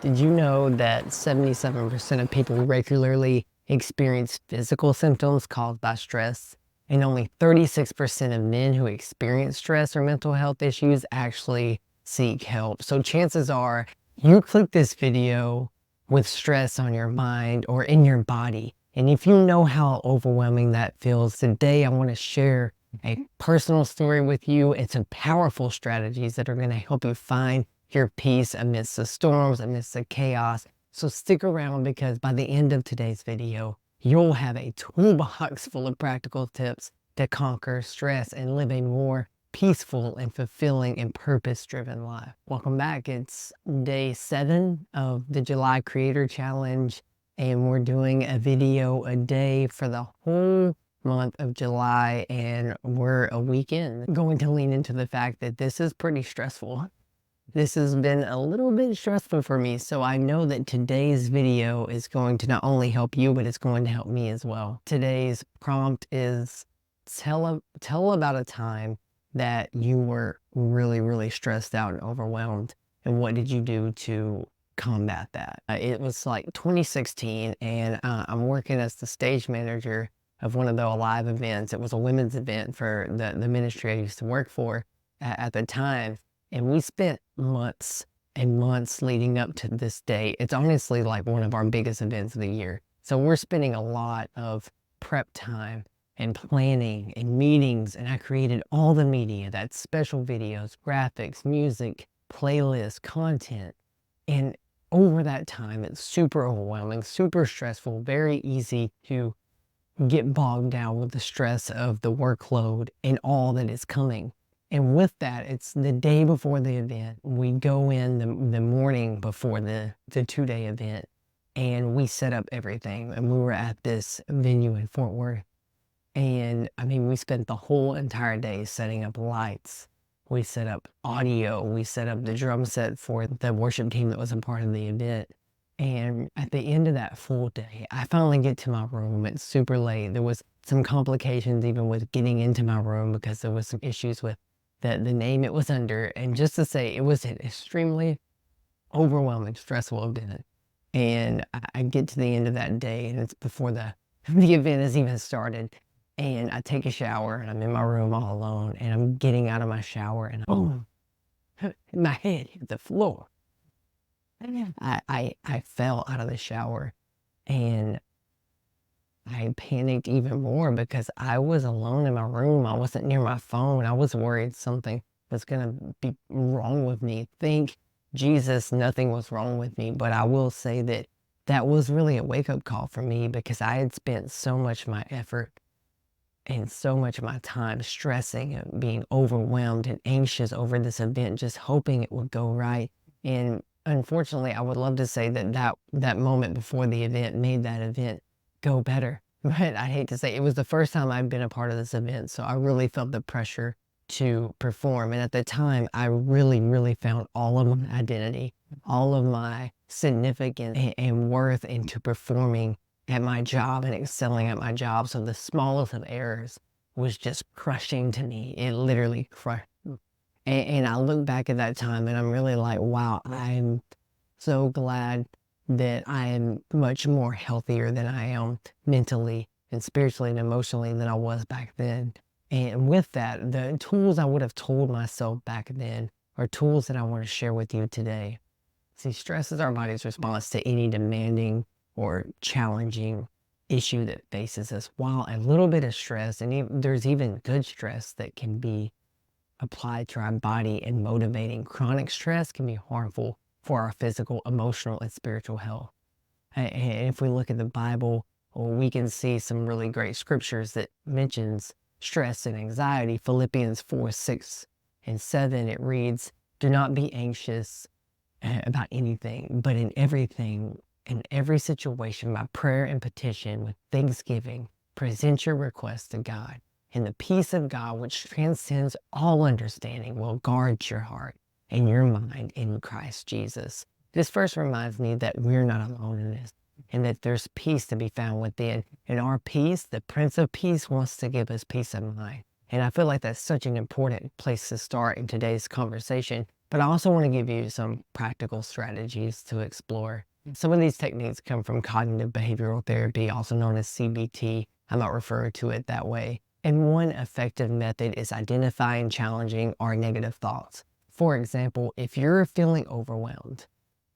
Did you know that 77% of people regularly experience physical symptoms caused by stress? And only 36% of men who experience stress or mental health issues actually seek help. So chances are you click this video with stress on your mind or in your body. And if you know how overwhelming that feels, today I want to share a personal story with you and some powerful strategies that are going to help you find your peace amidst the storms, amidst the chaos. So stick around, because by the end of today's video, you'll have a toolbox full of practical tips to conquer stress and live a more peaceful and fulfilling and purpose-driven life. Welcome back. It's day 7 of the July Creator Challenge, and we're doing a video a day for the whole month of July, and we're a week in. Going to lean into the fact that this is pretty stressful. This has been a little bit stressful for me, so I know that today's video is going to not only help you, but it's going to help me as well. Today's prompt is tell about a time that you were really stressed out and overwhelmed, and what did you do to combat that? It was like 2016, and I'm working as the stage manager of one of the live events. It was a women's event for the ministry I used to work for at the time. And we spent months and months leading up to this day. It's honestly like one of our biggest events of the year. So we're spending a lot of prep time and planning and meetings. And I created all the media, that's special videos, graphics, music, playlists, content. And over that time, it's super overwhelming, super stressful, very easy to get bogged down with the stress of the workload and all that is coming. And with that, it's the day before the event. We go in the morning before the 2-day event, and we set up everything. And we were at this venue in Fort Worth. And I mean, we spent the whole entire day setting up lights. We set up audio. We set up the drum set for the worship team that was a part of the event. And at the end of that full day, I finally get to my room. It's super late. There was some complications even with getting into my room, because there was some issues with the name it was under. And just to say, it was an extremely overwhelming, stressful event. And I get to the end of that day, and it's before the event has even started. And I take a shower, and I'm in my room all alone, and I'm getting out of my shower, and boom, my head hit the floor. I fell out of the shower, and I panicked even more because I was alone in my room. I wasn't near my phone. I was worried something was going to be wrong with me. Thank Jesus, nothing was wrong with me. But I will say that that was really a wake-up call for me, because I had spent so much of my effort and so much of my time stressing and being overwhelmed and anxious over this event, just hoping it would go right. And unfortunately, I would love to say that moment before the event made that event go better. But I hate to say, it was the first time I've been a part of this event, so I really felt the pressure to perform. And at the time, I really found all of my identity, all of my significance and worth into performing at my job and excelling at my job. So the smallest of errors was just crushing to me. It literally crushed. And I look back at that time, and I'm really like, wow, I'm so glad that I am much more healthier than I am mentally and spiritually and emotionally than I was back then. And with that, the tools I would have told myself back then are tools that I want to share with you today. See, stress is our body's response to any demanding or challenging issue that faces us. While a little bit of stress, and there's even good stress that can be applied to our body and motivating, chronic stress can be harmful for our physical, emotional, and spiritual health. And if we look at the Bible, well, we can see some really great scriptures that mentions stress and anxiety. Philippians 4:6-7, it reads, "Do not be anxious about anything, but in every situation, by prayer and petition, with thanksgiving, present your requests to God. And the peace of God, which transcends all understanding, will guard your heart and your mind in Christ Jesus." This verse reminds me that we're not alone in this, and that there's peace to be found within. And our peace, the Prince of Peace, wants to give us peace of mind. And I feel like that's such an important place to start in today's conversation, But I also want to give you some practical strategies to explore. Some of these techniques come from cognitive behavioral therapy, also known as CBT. I might refer to it that way. And one effective method is identifying, challenging, or negative thoughts. For example, if you're feeling overwhelmed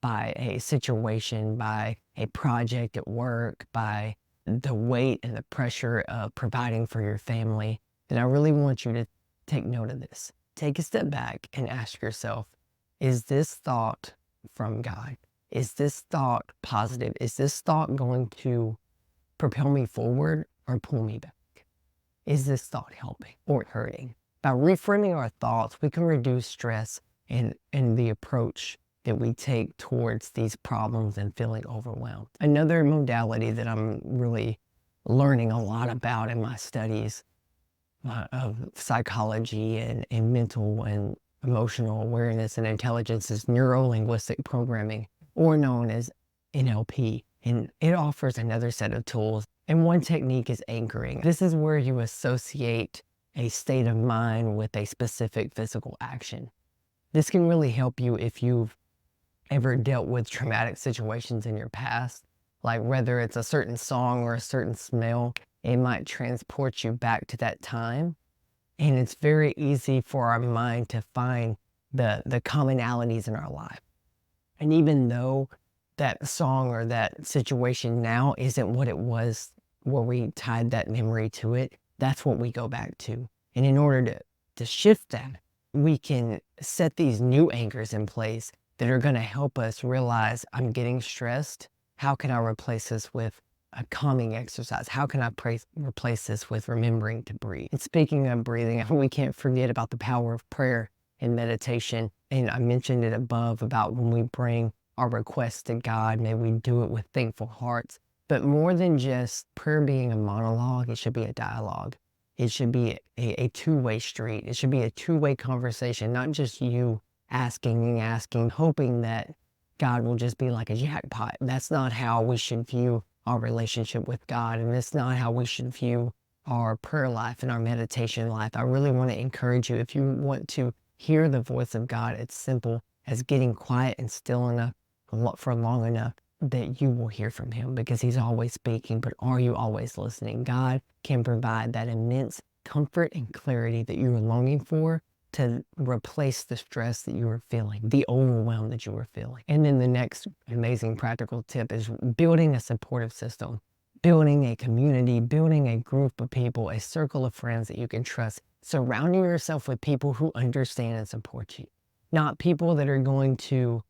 by a situation, by a project at work, by the weight and the pressure of providing for your family, then I really want you to take note of this. Take a step back and ask yourself, is this thought from God? Is this thought positive? Is this thought going to propel me forward or pull me back? Is this thought helping or hurting? By reframing our thoughts, we can reduce stress and the approach that we take towards these problems and feeling overwhelmed. Another modality that I'm really learning a lot about in my studies of psychology and mental and emotional awareness and intelligence is neuro-linguistic programming, or known as NLP. And it offers another set of tools. And one technique is anchoring. This is where you associate a state of mind with a specific physical action. This can really help you if you've ever dealt with traumatic situations in your past, like whether it's a certain song or a certain smell, it might transport you back to that time. And it's very easy for our mind to find the commonalities in our life. And even though that song or that situation now isn't what it was where we tied that memory to it, that's what we go back to. And in order to shift that, we can set these new anchors in place that are going to help us realize, I'm getting stressed. How can I replace this with a calming exercise? How can I replace this with remembering to breathe? And speaking of breathing, we can't forget about the power of prayer and meditation. And I mentioned it above about when we bring our requests to God, may we do it with thankful hearts. But more than just prayer being a monologue, it should be a dialogue. It should be a two-way street. It should be a two-way conversation, not just you asking and asking, hoping that God will just be like a jackpot. That's not how we should view our relationship with God, and it's not how we should view our prayer life and our meditation life. I really want to encourage you, if you want to hear the voice of God, it's simple as getting quiet and still enough for long enough that you will hear from him, because he's always speaking. But are you always listening? God can provide that immense comfort and clarity that you are longing for to replace the stress that you are feeling, the overwhelm that you are feeling. And then the next amazing practical tip is building a supportive system, building a community, building a group of people, a circle of friends that you can trust, surrounding yourself with people who understand and support you, not people that are going to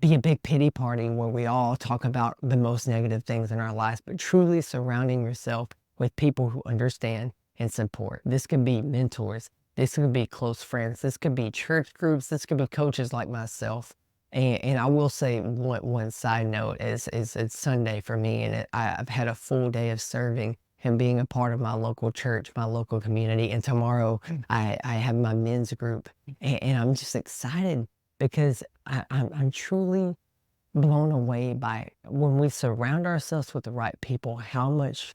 be a big pity party where we all talk about the most negative things in our lives, but truly surrounding yourself with people who understand and support. This could be mentors. This could be close friends. This could be church groups. This could be coaches like myself. And I will say one side note is it's Sunday for me, and I've had a full day of serving and being a part of my local church, my local community. And tomorrow I have my men's group, and I'm just excited because I'm truly blown away by when we surround ourselves with the right people, how much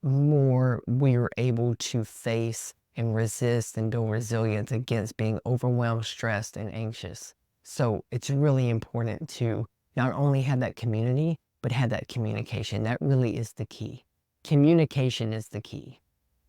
more we are able to face and resist and build resilience against being overwhelmed, stressed, and anxious. So it's really important to not only have that community, but have that communication. That really is the key. Communication is the key.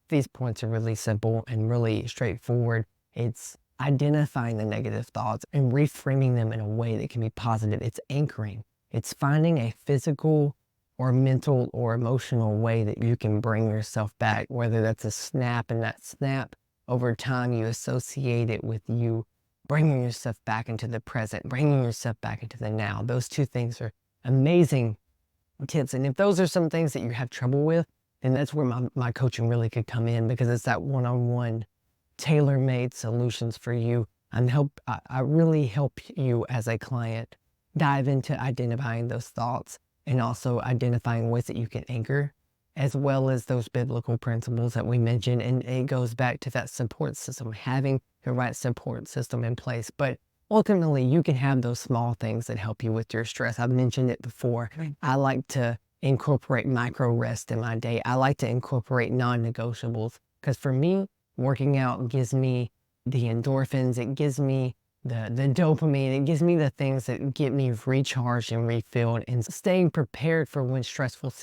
These points are really simple and really straightforward. It's identifying the negative thoughts and reframing them in a way that can be positive. It's anchoring. It's finding a physical or mental or emotional way that you can bring yourself back, whether that's a snap, and that snap over time you associate it with you bringing yourself back into the present, bringing yourself back into the now. Those two things are amazing tips. And if those are some things that you have trouble with, then that's where my coaching really could come in, because it's that one-on-one tailor-made solutions for you. I really help you as a client dive into identifying those thoughts and also identifying ways that you can anchor, as well as those biblical principles that we mentioned. And it goes back to that support system, having the right support system in place. But ultimately, you can have those small things that help you with your stress. I've mentioned it before. I like to incorporate micro rest in my day. I like to incorporate non-negotiables, because for me, working out gives me the endorphins. It gives me the dopamine. It gives me the things that get me recharged and refilled and staying prepared for when stressful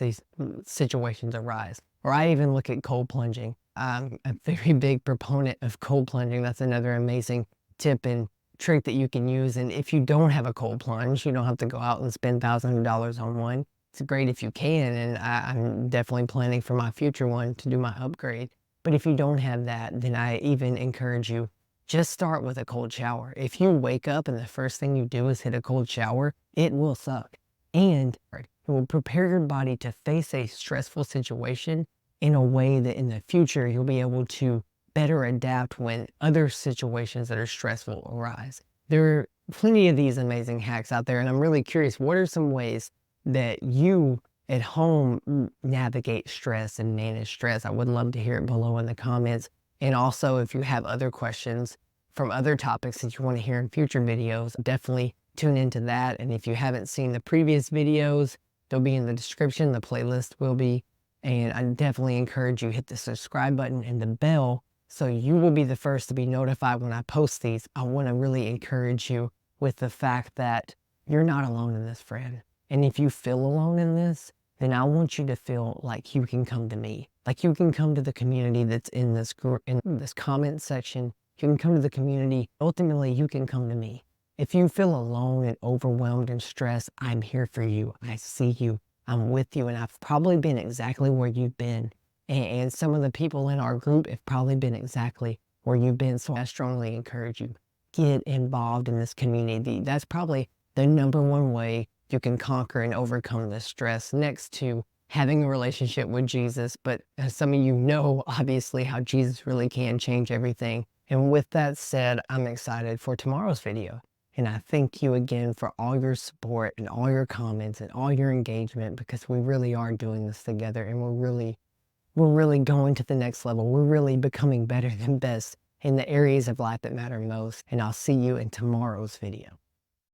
situations arise. Or I even look at cold plunging. I'm a very big proponent of cold plunging. That's another amazing tip and trick that you can use. And if you don't have a cold plunge, you don't have to go out and spend thousands of dollars on one. It's great if you can, and I'm definitely planning for my future one to do my upgrade. But if you don't have that, then I even encourage you, just start with a cold shower. If you wake up and the first thing you do is hit a cold shower, it will suck. And it will prepare your body to face a stressful situation in a way that in the future you'll be able to better adapt when other situations that are stressful arise. There are plenty of these amazing hacks out there, and I'm really curious, what are some ways that you at home navigate stress and manage stress? I would love to hear it below in the comments. And also, if you have other questions from other topics that you want to hear in future videos, definitely tune into that. And if you haven't seen the previous videos, they'll be in the description. The playlist will be. And I definitely encourage you hit the subscribe button and the bell so you will be the first to be notified when I post these. I want to really encourage you with the fact that you're not alone in this, friend. And if you feel alone in this, then I want you to feel like you can come to me. Like you can come to the community that's in this group, in this comment section. You can come to the community. Ultimately, you can come to me. If you feel alone and overwhelmed and stressed, I'm here for you. I see you. I'm with you. And I've probably been exactly where you've been. And some of the people in our group have probably been exactly where you've been. So I strongly encourage you, get involved in this community. That's probably the number one way you can conquer and overcome this stress, next to having a relationship with Jesus. But as some of you know, obviously, how Jesus really can change everything. And with that said, I'm excited for tomorrow's video. And I thank you again for all your support and all your comments and all your engagement, because we really are doing this together, and we're really going to the next level. We're really becoming better than best in the areas of life that matter most. And I'll see you in tomorrow's video.